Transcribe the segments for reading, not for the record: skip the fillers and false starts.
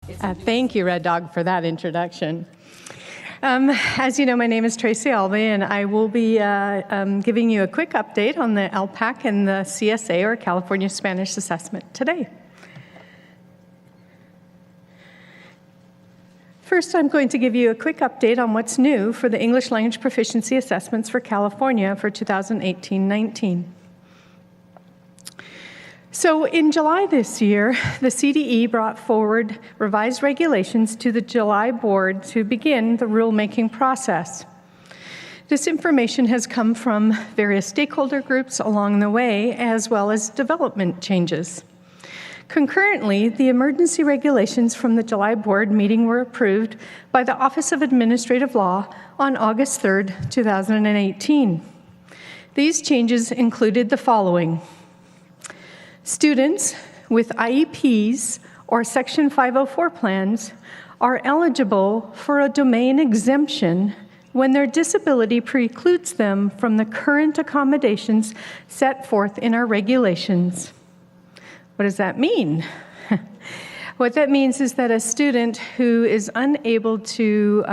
Thank you, Red Dog, for that introduction. As you know, my name is Tracy Albee, and I will be giving you a quick update on the ELPAC and the CSA, or California Spanish Assessment, today. First, I'm going to give you a quick update on what's new for the English Language Proficiency Assessments for California for 2018-19. So in July this year, the CDE brought forward revised regulations to the July board to begin the rulemaking process. This information has come from various stakeholder groups along the way, as well as development changes. Concurrently, the emergency regulations from the July board meeting were approved by the Office of Administrative Law on August 3rd, 2018. These changes included the following. Students with IEPs or Section 504 plans are eligible for a domain exemption when their disability precludes them from the current accommodations set forth in our regulations. What does that mean? What that means is that a student who is unable to,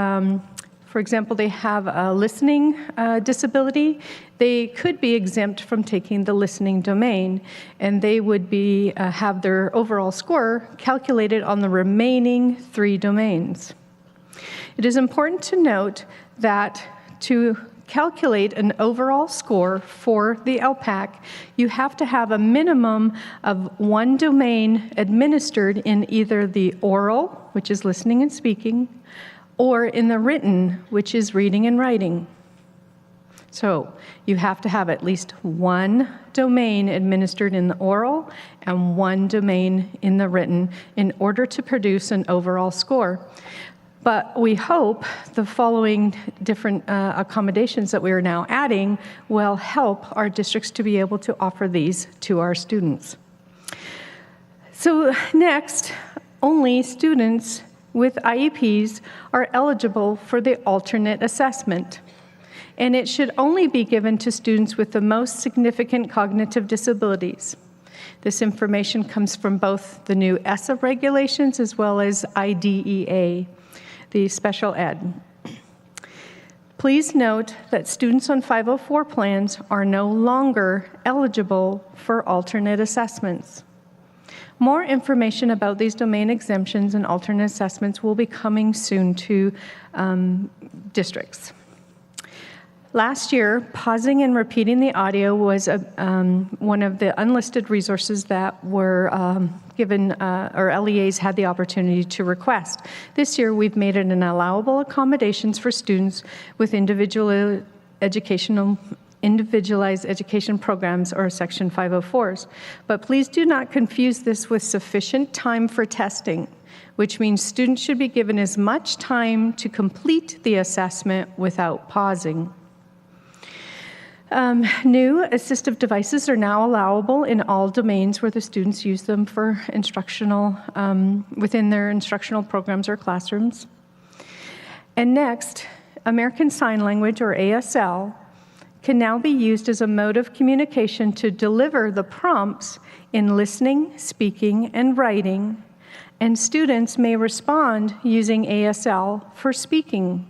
for example, they have a listening disability, they could be exempt from taking the listening domain, and they would be have their overall score calculated on the remaining 3 domains. It is important to note that to calculate an overall score for the ELPAC, you have to have a minimum of 1 domain administered in either the oral, which is listening and speaking, or in the written, which is reading and writing. So you have to have at least 1 domain administered in the oral and 1 domain in the written in order to produce an overall score. But we hope the following different accommodations that we are now adding will help our districts to be able to offer these to our students. So next, only students with IEPs are eligible for the alternate assessment, and it should only be given to students with the most significant cognitive disabilities. This information comes from both the new ESSA regulations as well as IDEA, the special ed. Please note that students on 504 plans are no longer eligible for alternate assessments. More information about these domain exemptions and alternate assessments will be coming soon to districts. Last year, pausing and repeating the audio was one of the unlisted resources that were given, or LEAs had the opportunity to request. This year, we've made it an allowable accommodations for students with individualized education programs, or Section 504s. But please do not confuse this with sufficient time for testing, which means students should be given as much time to complete the assessment without pausing. New assistive devices are now allowable in all domains where the students use them for instructional, within their instructional programs or classrooms. And next, American Sign Language, or ASL, can now be used as a mode of communication to deliver the prompts in listening, speaking, and writing, and students may respond using ASL for speaking.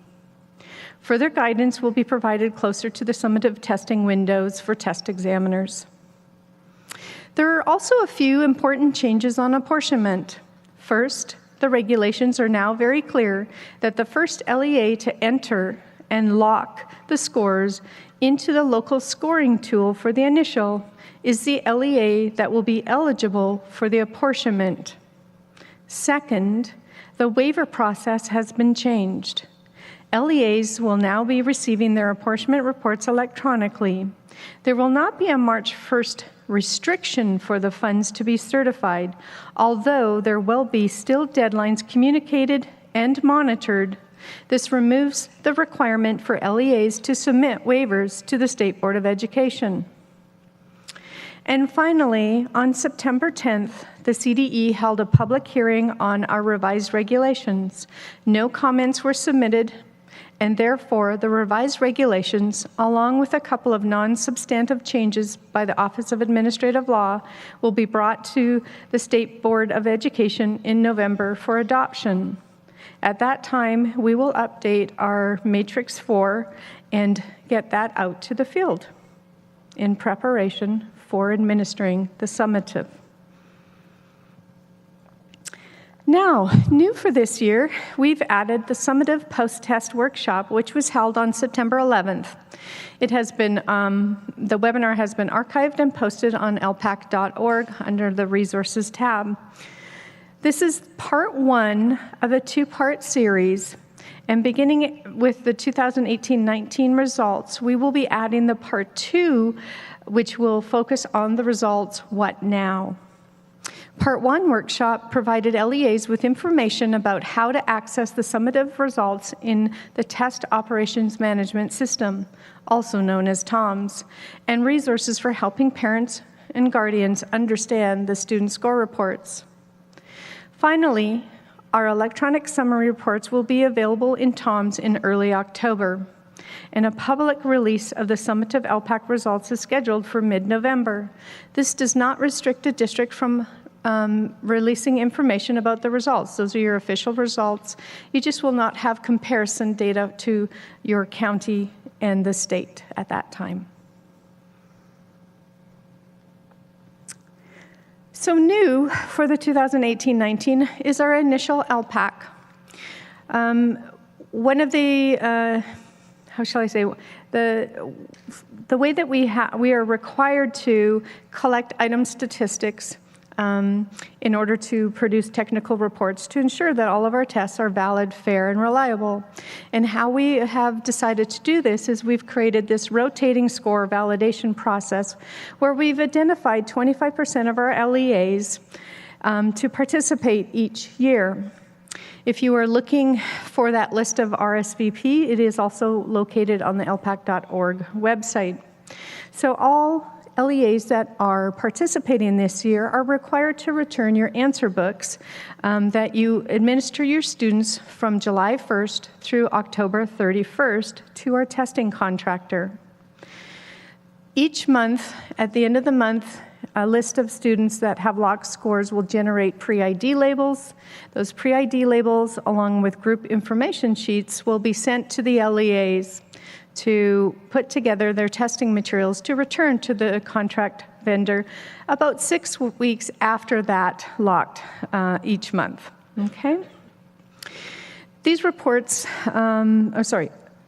Further guidance will be provided closer to the summative testing windows for test examiners. There are also a few important changes on apportionment. First, the regulations are now very clear that the first LEA to enter and lock the scores into the local scoring tool for the initial is the LEA that will be eligible for the apportionment. Second, the waiver process has been changed. LEAs will now be receiving their apportionment reports electronically. There will not be a March 1st restriction for the funds to be certified, although there will be still deadlines communicated and monitored. This removes the requirement for LEAs to submit waivers to the State Board of Education. And finally, on September 10th, the CDE held a public hearing on our revised regulations. No comments were submitted. and therefore the revised regulations, along with a couple of non-substantive changes by the Office of Administrative Law, will be brought to the State Board of Education in November for adoption. At that time, we will update our Matrix 4 and get that out to the field in preparation for administering the summative. Now, new for this year, we've added the summative post-test workshop, which was held on September 11th. It has been, the webinar has been archived and posted on elpac.org under the resources tab. This is part one of a two-part series, and beginning with the 2018-19 results, we will be adding the part two, which will focus on the results, what now? Part one workshop provided LEAs with information about how to access the summative results in the Test Operations Management System, also known as TOMS, and resources for helping parents and guardians understand the student score reports. Finally, our electronic summary reports will be available in TOMS in early October, and a public release of the summative ELPAC results is scheduled for mid-November. This does not restrict a district from releasing information about the results. Those are your official results. You just will not have comparison data to your county and the state at that time. So new for the 2018-19 is our initial ELPAC. One of the, how shall I say, the way that we are required to collect item statistics in order to produce technical reports to ensure that all of our tests are valid, fair, and reliable. And how we have decided to do this is we've created this rotating score validation process where we've identified 25% of our LEAs to participate each year. If you are looking for that list of RSVP, it is also located on the elpac.org website. So all LEAs that are participating this year are required to return your answer books that you administer your students from July 1st through October 31st to our testing contractor. Each month, at the end of the month, a list of students that have locked scores will generate pre-ID labels. Those pre-ID labels, along with group information sheets, will be sent to the LEAs to put together their testing materials to return to the contract vendor about 6 weeks after that locked each month, okay? These reports,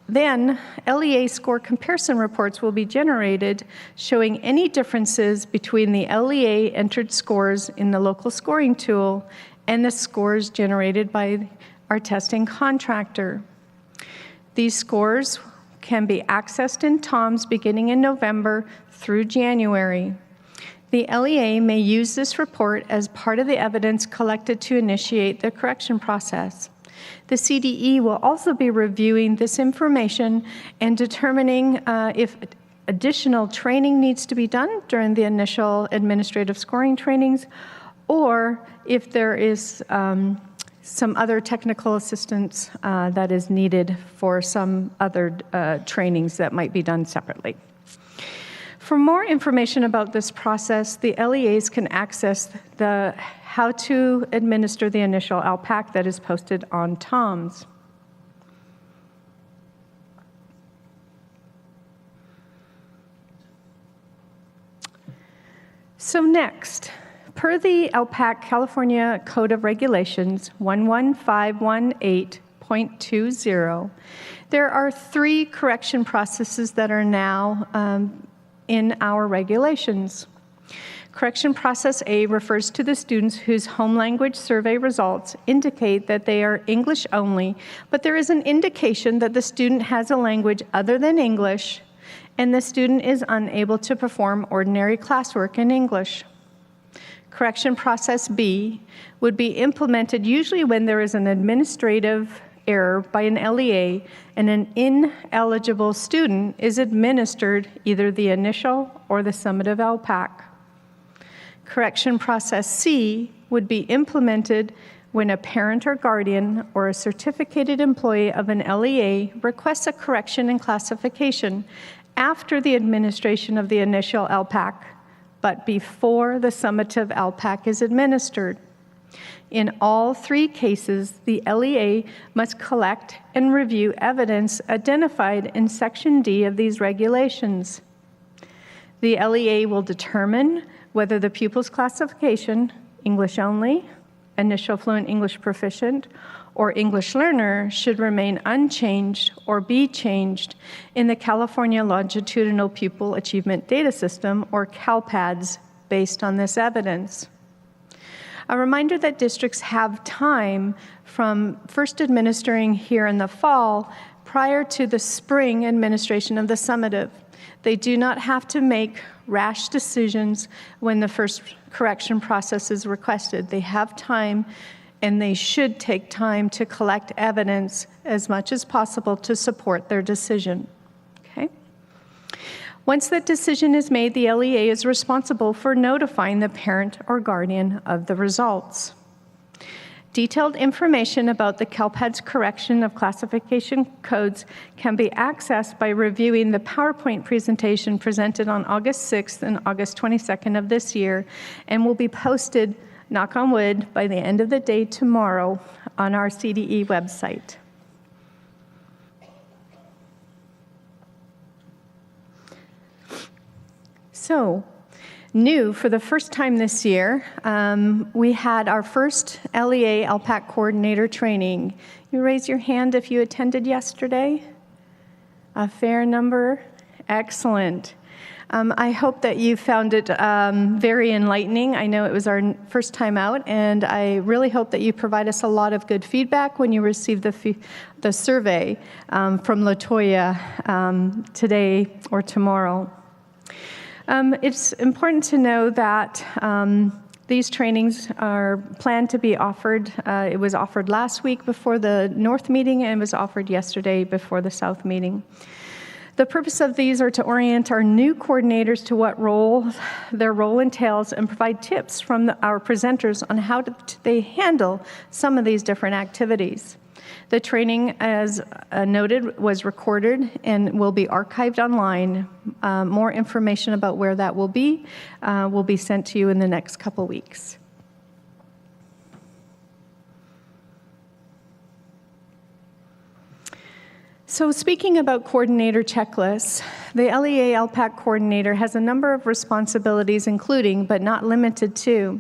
then LEA score comparison reports will be generated showing any differences between the LEA entered scores in the local scoring tool and the scores generated by our testing contractor. These scores can be accessed in TOMS beginning in November through January. The LEA may use this report as part of the evidence collected to initiate the correction process. The CDE will also be reviewing this information and determining if additional training needs to be done during the initial administrative scoring trainings, or if there is some other technical assistance that is needed for some other trainings that might be done separately. For more information about this process, the LEAs can access the how to administer the initial ELPAC that is posted on TOMS. So next, per the ELPAC California Code of Regulations 11518.20, there are 3 correction processes that are now in our regulations. Correction process A refers to the students whose home language survey results indicate that they are English only, but there is an indication that the student has a language other than English, and the student is unable to perform ordinary classwork in English. Correction process B would be implemented usually when there is an administrative error by an LEA and an ineligible student is administered either the initial or the summative ELPAC. Correction process C would be implemented when a parent or guardian or a certificated employee of an LEA requests a correction in classification after the administration of the initial ELPAC, but before the summative ELPAC is administered. In all three cases, the LEA must collect and review evidence identified in Section D of these regulations. The LEA will determine whether the pupil's classification, English only, initial fluent English proficient, or English learner should remain unchanged or be changed in the California Longitudinal Pupil Achievement Data System, or CALPADS, based on this evidence. A reminder that districts have time from first administering here in the fall prior to the spring administration of the summative. They do not have to make rash decisions when the first correction process is requested. They have time, and they should take time to collect evidence as much as possible to support their decision. Okay? Once that decision is made, the LEA is responsible for notifying the parent or guardian of the results. Detailed information about the CALPADS correction of classification codes can be accessed by reviewing the PowerPoint presentation presented on August 6th and August 22nd of this year, and will be posted, knock on wood, by the end of the day tomorrow on our CDE website. So, new for the first time this year, we had our first LEA ELPAC coordinator training. You raise your hand if you attended yesterday. A fair number. Excellent. I hope that you found it very enlightening. I know it was our first time out, and I really hope that you provide us a lot of good feedback when you receive the survey from LaToya today or tomorrow. It's important to know that these trainings are planned to be offered. It was offered last week before the North meeting, and was offered yesterday before the South meeting. The purpose of these are to orient our new coordinators to what their role entails, and provide tips from our presenters on how they handle some of these different activities. The training, as noted, was recorded and will be archived online. More information about where that will be sent to you in the next couple weeks. So speaking about coordinator checklists, the LEA ELPAC coordinator has a number of responsibilities, including, but not limited to,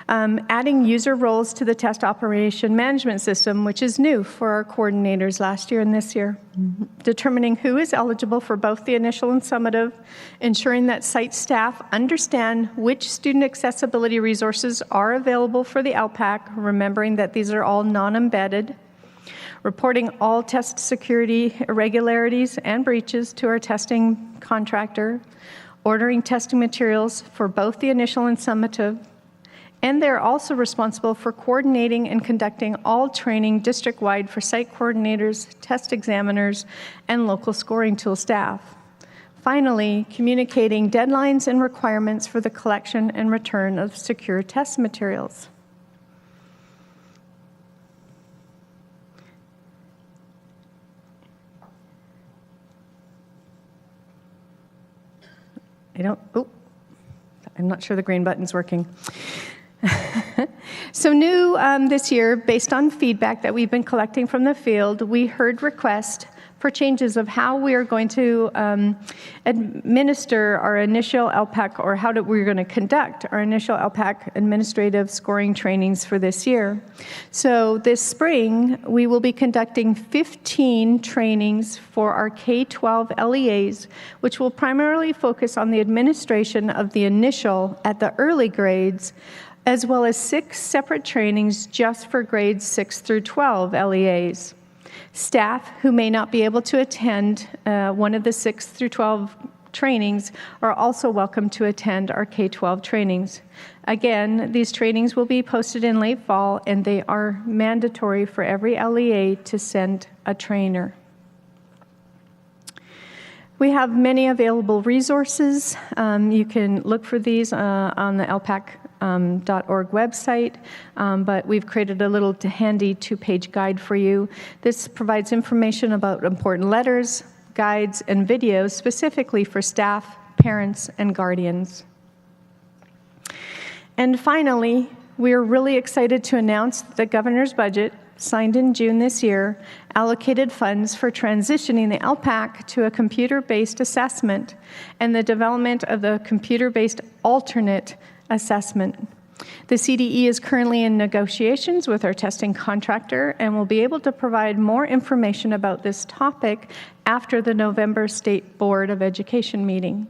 adding user roles to the test operation management system, which is new for our coordinators last year and this year. Determining who is eligible for both the initial and summative, ensuring that site staff understand which student accessibility resources are available for the ELPAC, remembering that these are all non-embedded, reporting all test security irregularities and breaches to our testing contractor, ordering testing materials for both the initial and summative, and they're also responsible for coordinating and conducting all training district-wide for site coordinators, test examiners, and local scoring tool staff. Finally, communicating deadlines and requirements for the collection and return of secure test materials. I'm not sure the green button's working. So new this year, based on feedback that we've been collecting from the field, we heard requests for changes of how we are going to administer our initial ELPAC, or we're going to conduct our initial ELPAC administrative scoring trainings for this year. So this spring, we will be conducting 15 trainings for our K-12 LEAs, which will primarily focus on the administration of the initial at the early grades, as well as 6 separate trainings just for grades 6 through 12 LEAs. Staff who may not be able to attend one of the 6 through 12 trainings are also welcome to attend our K-12 trainings. Again, these trainings will be posted in late fall, and they are mandatory for every LEA to send a trainer. We have many available resources. You can look for these on the ELPAC website, but we've created a little handy 2-page guide for you. This provides information about important letters, guides, and videos specifically for staff, parents, and guardians. And finally, we are really excited to announce that the governor's budget, signed in June this year, allocated funds for transitioning the ELPAC to a computer-based assessment and the development of the computer-based alternate assessment. The CDE is currently in negotiations with our testing contractor and will be able to provide more information about this topic after the November State Board of Education meeting.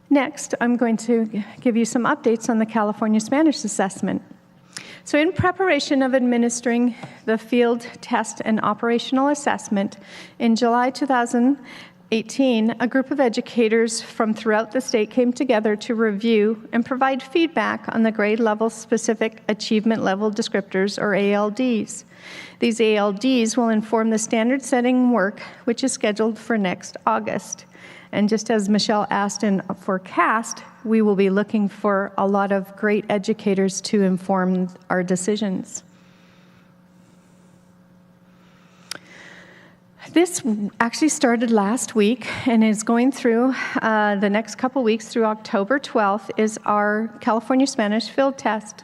Next, I'm going to give you some updates on the California Spanish assessment. So in preparation of administering the field test and operational assessment, in July 2018, a group of educators from throughout the state came together to review and provide feedback on the grade level specific achievement level descriptors, or ALDs. These ALDs will inform the standard setting work, which is scheduled for next August. And just as Michelle asked for CAASPP, we will be looking for a lot of great educators to inform our decisions. This actually started last week and is going through the next couple weeks through October 12th is our California Spanish field test.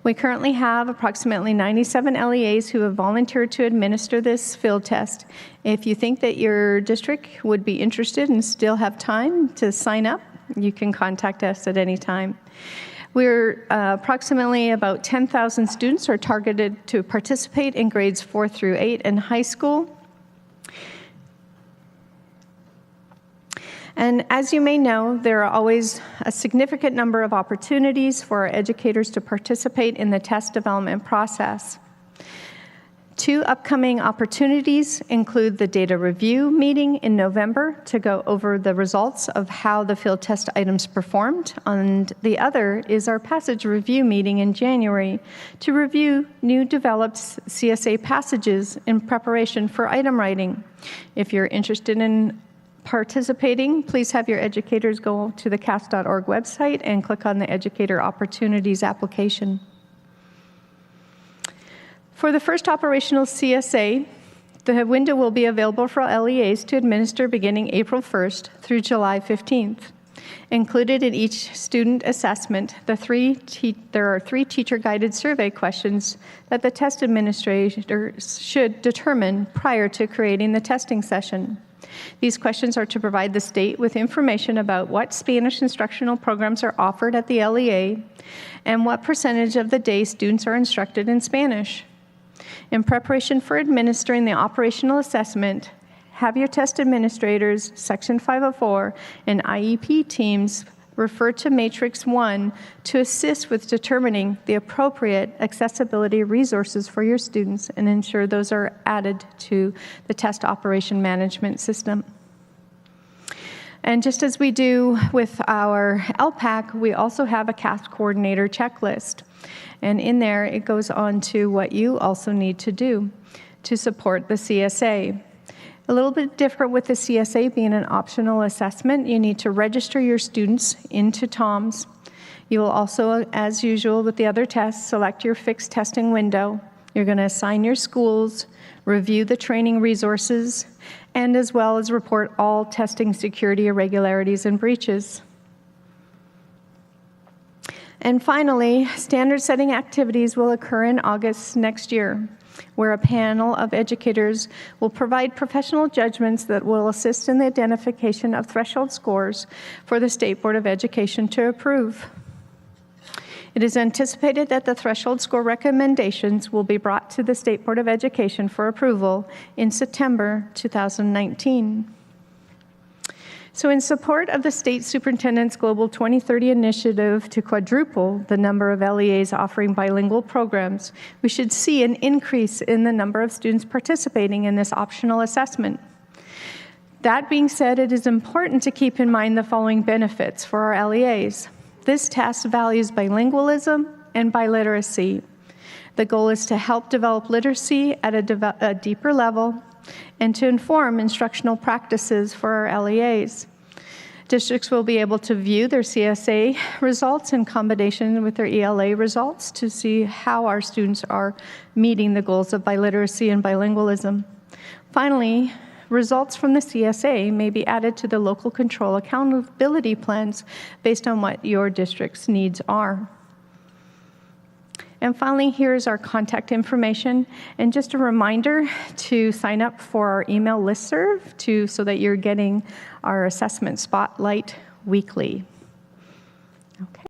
We currently have approximately 97 LEAs who have volunteered to administer this field test. If you think that your district would be interested and still have time to sign up, you can contact us at any time. We're approximately about 10,000 students are targeted to participate in grades 4 through 8 in high school. And as you may know, there are always a significant number of opportunities for our educators to participate in the test development process. 2 upcoming opportunities include the data review meeting in November to go over the results of how the field test items performed, and the other is our passage review meeting in January to review new developed CSA passages in preparation for item writing. If you're interested in participating, please have your educators go to the CAASPP.org website and click on the Educator Opportunities application. For the first operational CSA, the window will be available for LEAs to administer beginning April 1st through July 15th. Included in each student assessment, there are 3 teacher-guided survey questions that the test administrator should determine prior to creating the testing session. These questions are to provide the state with information about what Spanish instructional programs are offered at the LEA and what percentage of the day students are instructed in Spanish. In preparation for administering the operational assessment, have your test administrators, Section 504, and IEP teams refer to Matrix 1 to assist with determining the appropriate accessibility resources for your students and ensure those are added to the test operation management system. And just as we do with our ELPAC, we also have a CAASPP coordinator checklist. And in there, it goes on to what you also need to do to support the CSA. A little bit different with the CSA being an optional assessment. You need to register your students into TOMS. You will also, as usual with the other tests, select your fixed testing window. You're going to assign your schools, review the training resources, and as well as report all testing security irregularities and breaches. And finally, standard setting activities will occur in August next year, where a panel of educators will provide professional judgments that will assist in the identification of threshold scores for the State Board of Education to approve. It is anticipated that the threshold score recommendations will be brought to the State Board of Education for approval in September 2019. So in support of the State Superintendent's Global 2030 initiative to quadruple the number of LEAs offering bilingual programs, we should see an increase in the number of students participating in this optional assessment. That being said, it is important to keep in mind the following benefits for our LEAs. This test values bilingualism and biliteracy. The goal is to help develop literacy at a deeper level and to inform instructional practices for our LEAs. Districts will be able to view their CSA results in combination with their ELA results to see how our students are meeting the goals of biliteracy and bilingualism. Finally, results from the CSA may be added to the local control accountability plans based on what your district's needs are. And finally, here's our contact information. And just a reminder to sign up for our email listserv so that you're getting our assessment spotlight weekly. Okay.